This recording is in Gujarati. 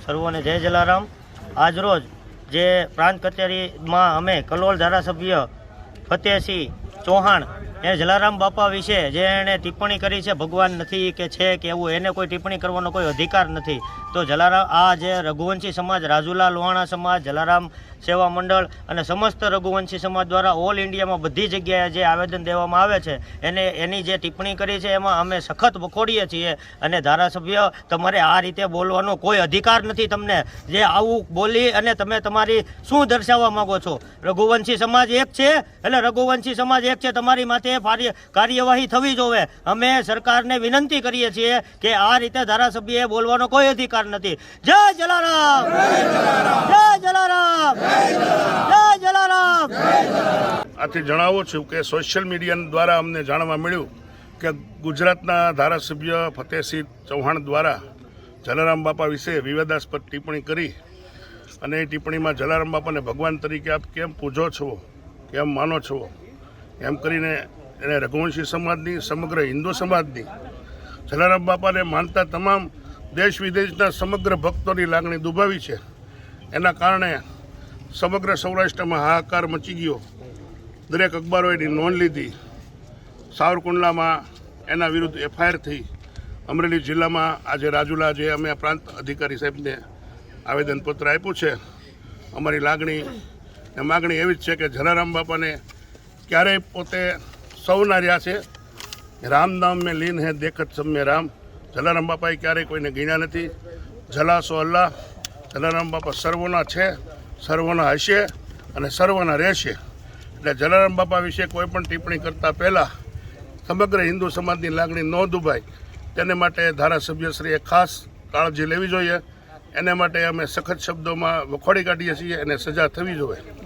સર્વોને જય જલારામ। આજરોજ જે પ્રાંત કચેરીમાં અમે કલોલ ધારાસભ્ય ફતેહસિંહ ચૌહાણ એ જલારામ બાપા વિશે જે એણે ટિપ્પણી કરી છે, ભગવાન નથી કે છે કે એવું, એને કોઈ ટિપ્પણી કરવાનો કોઈ અધિકાર નથી। તો જલારામ આ જે રઘુવંશી સમાજ, રાજુલા લોહાણા સમાજ, જલારામ સેવા મંડળ અને સમસ્ત રઘુવંશી સમાજ દ્વારા ઓલ ઇન્ડિયામાં બધી જગ્યાએ જે આવેદન દેવામાં આવે છે એની જે ટિપ્પણી કરી છે એમાં અમે સખત વખોડીએ છીએ। અને ધારાસભ્ય, તમારે આ રીતે બોલવાનો કોઈ અધિકાર નથી તમને। જે આવું બોલી અને તમે તમારી શું દર્શાવવા માગો છો? રઘુવંશી સમાજ એક છે એટલે રઘુવંશી સમાજ એક છે, તમારી માથે કાર્યવાહી થવી જોવે। અમે સરકારને વિનંતી કરીએ છીએ કે આ રીતે ધારાસભ્યએ બોલવાનો કોઈ અધિકાર નથી। જય જલારામ, જય જલારામ, જય જલારામ। આથી જણાવું છું કે સોશિયલ મીડિયા દ્વારા અમને જાણવા મળ્યું કે ગુજરાતના ધારાસભ્ય ફતેહસિંહ ચૌહાણ દ્વારા જલારામ બાપા વિશે વિવાદાસ્પદ ટિપ્પણી કરી અને એ ટિપ્પણીમાં જલારામ બાપાને ભગવાન તરીકે આપ કેમ પૂજો છો, કેમ માનો છો, એમ કરીને એને રઘુવંશી સમાજની, સમગ્ર હિન્દુ સમાજની, જલારામ બાપાને માનતા તમામ દેશ વિદેશના સમગ્ર ભક્તોની લાગણી દુભાવી છે। એના કારણે સમગ્ર સૌરાષ્ટ્રમાં હાહાકાર મચી ગયો। દરેક અખબારોએ એની નોંધ લીધી। સાવરકુંડલામાં એના વિરુદ્ધ FIR થઈ। અમરેલી જિલ્લામાં આજે રાજુલા જે અમે પ્રાંત અધિકારી સાહેબને આવેદનપત્ર આપ્યું છે। અમારી લાગણી ને માગણી એવી જ છે કે જલારામ બાપાને ક્યારેય પોતે સૌના રહ્યા છે। રામ નામ મેં લીન હે દેખત સબ મેં રામ। જલારામ બાપાએ ક્યારેય કોઈને ગણ્યા નથી। જલા સો અલ્લાહ। જલારામ બાપા સર્વોના છે, સર્વોના હશે અને સર્વોના રહેશે। એટલે જલારામ બાપા વિશે કોઈ પણ ટિપ્પણી કરતાં પહેલાં સમગ્ર હિન્દુ સમાજની લાગણી ન દુભાય તેને માટે ધારાસભ્યશ્રીએ ખાસ કાળજી લેવી જોઈએ। એને માટે અમે સખત શબ્દોમાં વખોડી કાઢીએ છીએ અને સજા થવી જોઈએ।